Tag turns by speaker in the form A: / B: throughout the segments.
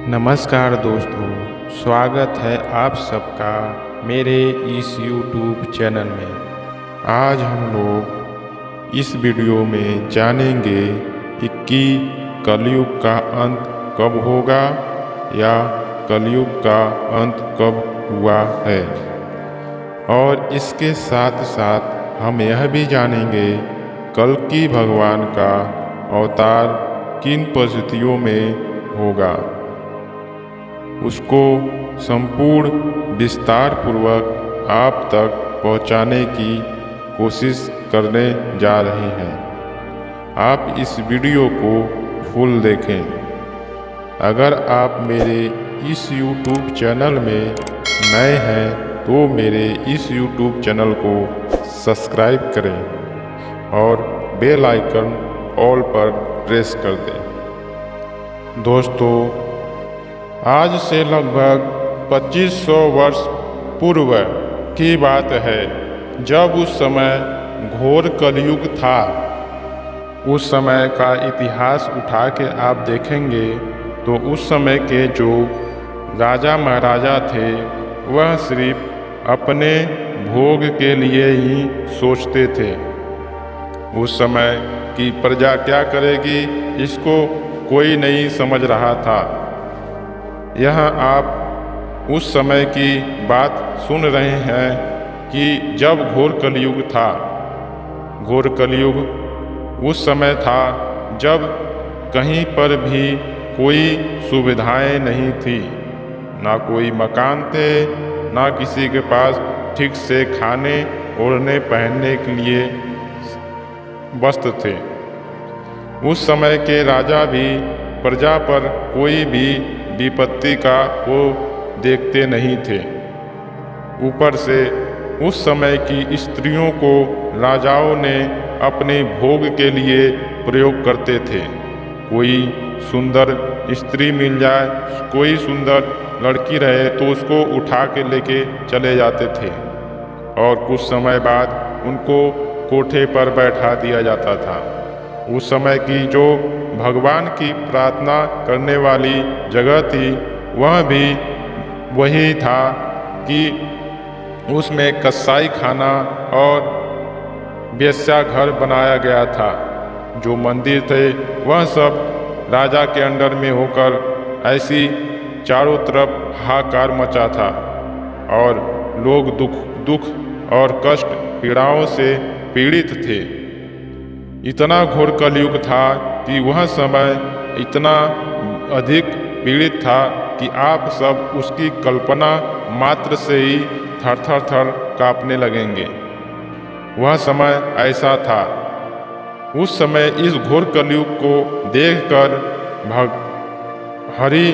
A: नमस्कार दोस्तों, स्वागत है आप सबका मेरे इस YouTube चैनल में। आज हम लोग इस वीडियो में जानेंगे कि कलयुग का अंत कब होगा या कलयुग का अंत कब हुआ है, और इसके साथ साथ हम यह भी जानेंगे कल्कि भगवान का अवतार किन परिस्थितियों में होगा। उसको संपूर्ण विस्तार पूर्वक आप तक पहुंचाने की कोशिश करने जा रहे हैं। आप इस वीडियो को फुल देखें। अगर आप मेरे इस YouTube चैनल में नए हैं तो मेरे इस YouTube चैनल को सब्सक्राइब करें और बेल आइकन ऑल पर प्रेस कर दें। दोस्तों, आज से लगभग 2500 वर्ष पूर्व की बात है, जब उस समय घोर कलयुग था। उस समय का इतिहास उठा के आप देखेंगे तो उस समय के जो राजा महाराजा थे वह सिर्फ अपने भोग के लिए ही सोचते थे। उस समय की प्रजा क्या करेगी, इसको कोई नहीं समझ रहा था। यहाँ आप उस समय की बात सुन रहे हैं कि जब घोर कलयुग था। घोर कलयुग उस समय था जब कहीं पर भी कोई सुविधाएं नहीं थी, ना कोई मकान थे, ना किसी के पास ठीक से खाने ओढ़ने पहनने के लिए वस्त्र थे। उस समय के राजा भी प्रजा पर कोई भी विपत्ति का वो देखते नहीं थे। ऊपर से उस समय की स्त्रियों को राजाओं ने अपने भोग के लिए प्रयोग करते थे। कोई सुंदर स्त्री मिल जाए, कोई सुंदर लड़की रहे तो उसको उठा के लेके चले जाते थे और कुछ समय बाद उनको कोठे पर बैठा दिया जाता था। उस समय की जो भगवान की प्रार्थना करने वाली जगह थी वह भी वही था कि उसमें कसाई खाना और वेश्या घर बनाया गया था। जो मंदिर थे वह सब राजा के अंडर में होकर ऐसी चारों तरफ हाहाकार मचा था और लोग दुख और कष्ट पीड़ाओं से पीड़ित थे। इतना घोर कलयुग था कि वह समय इतना अधिक पीड़ित था कि आप सब उसकी कल्पना मात्र से ही थर थर थर कांपने लगेंगे। वह समय ऐसा था। उस समय इस घोर कलयुग को देखकर हरि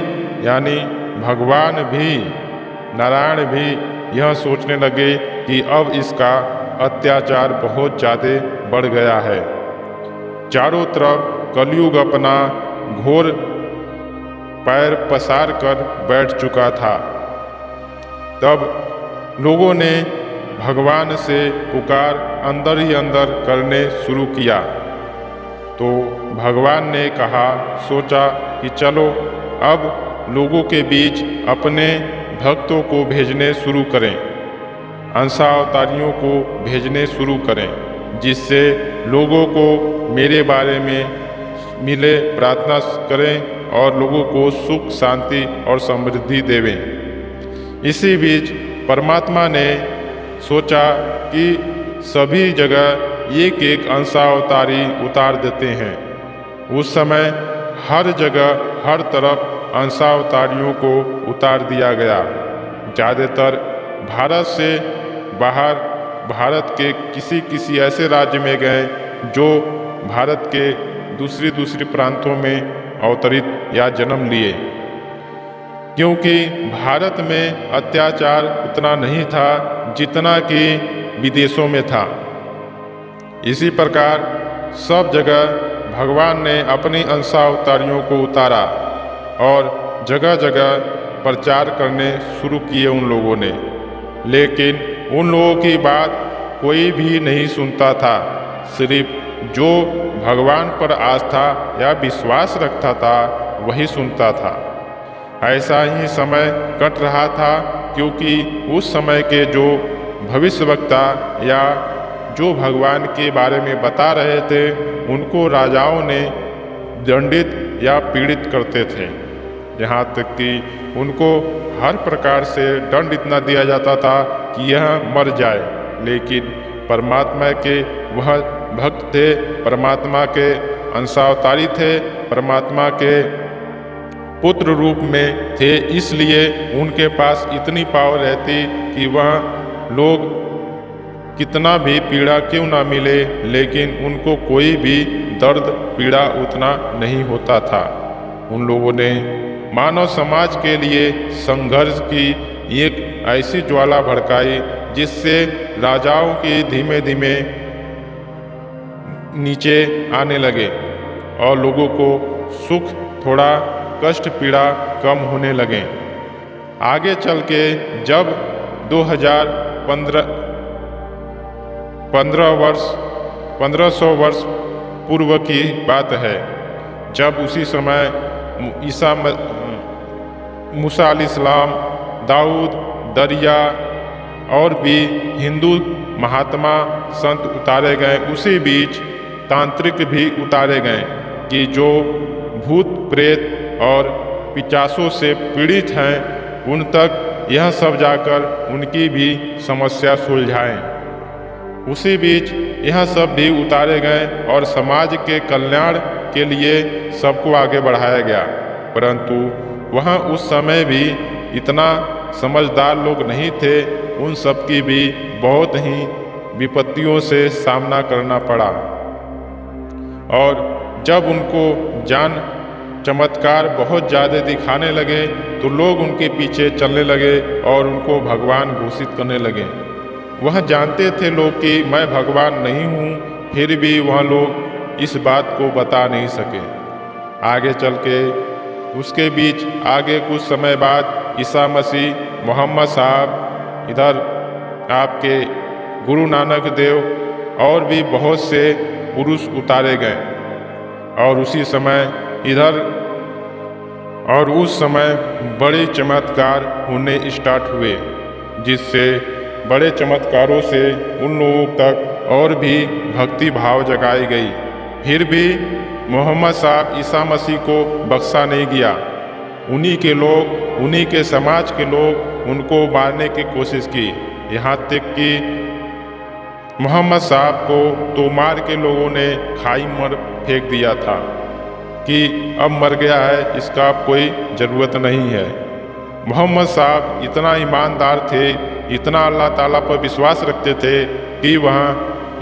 A: यानी भगवान भी, नारायण भी यह सोचने लगे कि अब इसका अत्याचार बहुत ज़्यादा बढ़ गया है। चारों तरफ कलयुग अपना घोर पैर पसार कर बैठ चुका था। तब लोगों ने भगवान से पुकार अंदर ही अंदर करने शुरू किया। तो भगवान ने कहा, सोचा कि चलो अब लोगों के बीच अपने भक्तों को भेजने शुरू करें, अंशावतारियों को भेजने शुरू करें, जिससे लोगों को मेरे बारे में मिले, प्रार्थना करें और लोगों को सुख शांति और समृद्धि देवें। इसी बीच परमात्मा ने सोचा कि सभी जगह एक एक अंशावतारी उतार देते हैं। उस समय हर जगह हर तरफ अंशावतारियों को उतार दिया गया। ज़्यादातर भारत से बाहर भारत के किसी ऐसे राज्य में गए जो भारत के दूसरी प्रांतों में अवतरित या जन्म लिए, क्योंकि भारत में अत्याचार उतना नहीं था जितना कि विदेशों में था। इसी प्रकार सब जगह भगवान ने अपनी अंशावतारियों को उतारा और जगह जगह प्रचार करने शुरू किए उन लोगों ने। लेकिन उन लोगों की बात कोई भी नहीं सुनता था। सिर्फ जो भगवान पर आस्था या विश्वास रखता था वही सुनता था। ऐसा ही समय कट रहा था, क्योंकि उस समय के जो भविष्यवक्ता या जो भगवान के बारे में बता रहे थे, उनको राजाओं ने दंडित या पीड़ित करते थे। यहाँ तक कि उनको हर प्रकार से दंड इतना दिया जाता था कि यह मर जाए। लेकिन परमात्मा के वह भक्त थे, परमात्मा के अंशावतारी थे, परमात्मा के पुत्र रूप में थे, इसलिए उनके पास इतनी पावर रहती कि वह लोग कितना भी पीड़ा क्यों ना मिले, लेकिन उनको कोई भी दर्द पीड़ा उतना नहीं होता था। उन लोगों ने मानव समाज के लिए संघर्ष की एक ऐसी ज्वाला भड़काई जिससे राजाओं के धीमे धीमे नीचे आने लगे और लोगों को सुख, थोड़ा कष्ट, पीड़ा कम होने लगे। आगे चल के जब 1500 वर्ष पूर्व की बात है, जब उसी समय मूसा अलैहिस्सलाम, दाऊद, दरिया और भी हिंदू महात्मा संत उतारे गए। उसी बीच तांत्रिक भी उतारे गए कि जो भूत प्रेत और पिशाचों से पीड़ित हैं, उन तक यह सब जाकर उनकी भी समस्या सुलझाएं। उसी बीच यह सब भी उतारे गए और समाज के कल्याण के लिए सबको आगे बढ़ाया गया। परंतु वहाँ उस समय भी इतना समझदार लोग नहीं थे, उन सब की भी बहुत ही विपत्तियों से सामना करना पड़ा। और जब उनको जान चमत्कार बहुत ज़्यादा दिखाने लगे तो लोग उनके पीछे चलने लगे और उनको भगवान घोषित करने लगे। वह जानते थे लोग कि मैं भगवान नहीं हूँ, फिर भी वह लोग इस बात को बता नहीं सके। आगे चल के उसके बीच आगे कुछ समय बाद ईसा मसीह, मोहम्मद साहब, इधर आपके गुरु नानक देव और भी बहुत से पुरुष उतारे गए। और उसी समय उस समय बड़े चमत्कार होने स्टार्ट हुए, जिससे बड़े चमत्कारों से उन लोगों तक और भी भक्ति भाव जगाई गई। फिर भी मोहम्मद साहब, ईसा मसीह को बख्शा नहीं गया। उन्हीं के लोग, उन्हीं के समाज के लोग उनको मारने की कोशिश की। यहाँ तक कि मोहम्मद साहब को तो मार के लोगों ने खाई में फेंक दिया था कि अब मर गया है, इसका अब कोई ज़रूरत नहीं है। मोहम्मद साहब इतना ईमानदार थे, इतना अल्लाह ताला पर विश्वास रखते थे कि वहाँ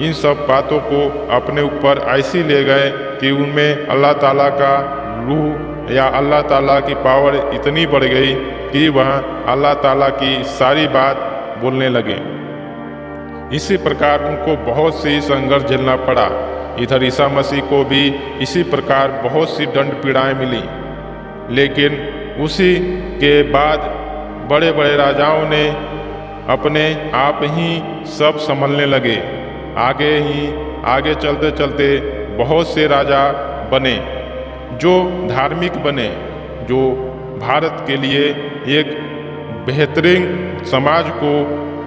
A: इन सब बातों को अपने ऊपर ऐसी ले गए कि उनमें अल्लाह ताला का रूह या अल्लाह ताला की पावर इतनी बढ़ गई कि वह अल्लाह ताला की सारी बात बोलने लगे। इसी प्रकार उनको बहुत सी संघर्ष झेलना पड़ा। इधर ईसा मसीह को भी इसी प्रकार बहुत सी दंड पीड़ाएं मिली। लेकिन उसी के बाद बड़े बड़े राजाओं ने अपने आप ही सब संभलने लगे। आगे चलते चलते बहुत से राजा बने जो धार्मिक बने, जो भारत के लिए एक बेहतरीन समाज को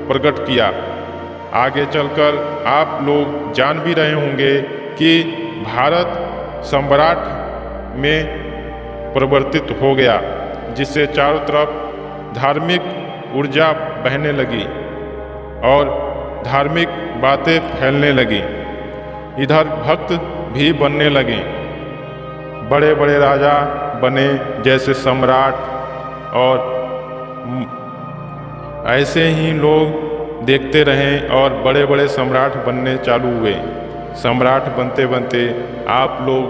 A: प्रकट किया। आगे चलकर आप लोग जान भी रहे होंगे कि भारत सम्राट में परिवर्तित हो गया, जिससे चारों तरफ धार्मिक ऊर्जा बहने लगी और धार्मिक बातें फैलने लगी। इधर भक्त भी बनने लगे। बड़े बड़े राजा बने, जैसे सम्राट, और ऐसे ही लोग देखते रहें और बड़े बड़े सम्राट बनने चालू हुए। सम्राट बनते बनते आप लोग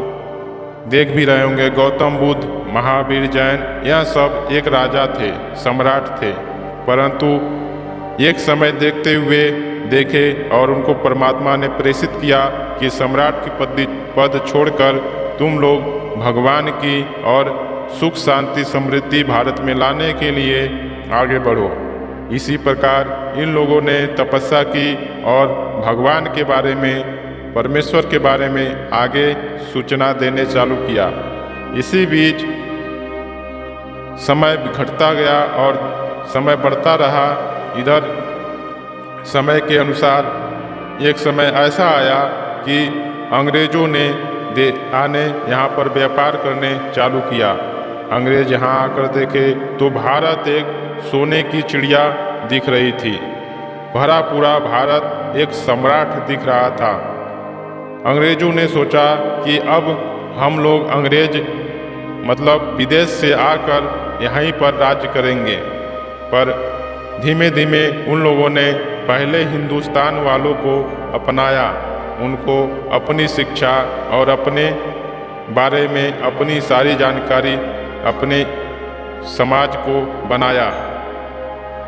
A: देख भी रहे होंगे, गौतम बुद्ध, महावीर, जैन, यह सब एक राजा थे, सम्राट थे। परंतु एक समय देखते हुए देखे और उनको परमात्मा ने प्रेषित किया कि सम्राट की पद छोड़कर तुम लोग भगवान की और सुख शांति समृद्धि भारत में लाने के लिए आगे बढ़ो। इसी प्रकार इन लोगों ने तपस्या की और भगवान के बारे में, परमेश्वर के बारे में आगे सूचना देने चालू किया। इसी बीच समय बिखरता गया और समय बढ़ता रहा। इधर समय के अनुसार एक समय ऐसा आया कि अंग्रेज़ों ने आने यहाँ पर व्यापार करने चालू किया। अंग्रेज यहाँ आकर देखे तो भारत एक सोने की चिड़िया दिख रही थी। भरा पूरा भारत एक सम्राट दिख रहा था। अंग्रेजों ने सोचा कि अब हम लोग अंग्रेज मतलब विदेश से आकर यहीं पर राज्य करेंगे। पर धीमे धीमे उन लोगों ने पहले हिंदुस्तान वालों को अपनाया, उनको अपनी शिक्षा और अपने बारे में अपनी सारी जानकारी अपने समाज को बनाया।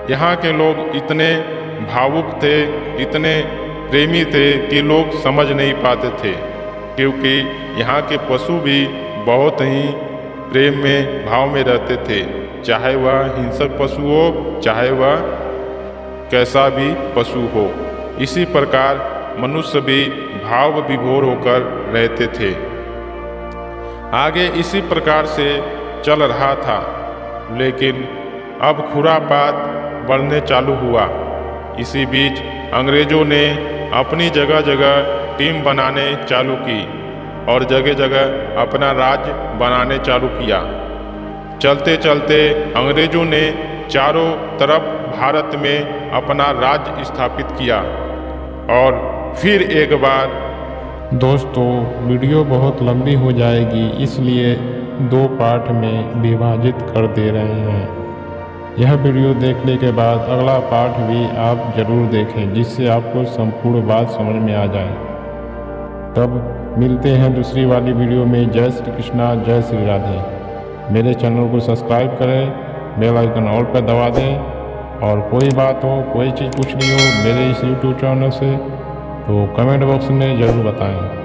A: यहाँ के लोग इतने भावुक थे, इतने प्रेमी थे कि लोग समझ नहीं पाते थे, क्योंकि यहाँ के पशु भी बहुत ही प्रेम में भाव में रहते थे, चाहे वह हिंसक पशु हो, चाहे वह कैसा भी पशु हो। इसी प्रकार मनुष्य भी भाव विभोर होकर रहते थे। आगे इसी प्रकार से चल रहा था, लेकिन अब खुरापात बढ़ने चालू हुआ। इसी बीच अंग्रेज़ों ने अपनी जगह जगह टीम बनाने चालू की और जगह जगह अपना राज्य बनाने चालू किया। चलते चलते अंग्रेज़ों ने चारों तरफ भारत में अपना राज्य स्थापित किया। और फिर एक बार
B: दोस्तों, वीडियो बहुत लंबी हो जाएगी, इसलिए 2 पार्ट में विभाजित कर दे रहे हैं। यह वीडियो देखने के बाद अगला पार्ट भी आप ज़रूर देखें, जिससे आपको संपूर्ण बात समझ में आ जाए। तब मिलते हैं दूसरी वाली वीडियो में। जय श्री कृष्णा, जय श्री राधे। मेरे चैनल को सब्सक्राइब करें, बेल आइकन ऑल पर दबा दें। और कोई बात हो, कोई चीज़ पूछनी हो मेरे इस YouTube चैनल से तो कमेंट बॉक्स में ज़रूर बताएं।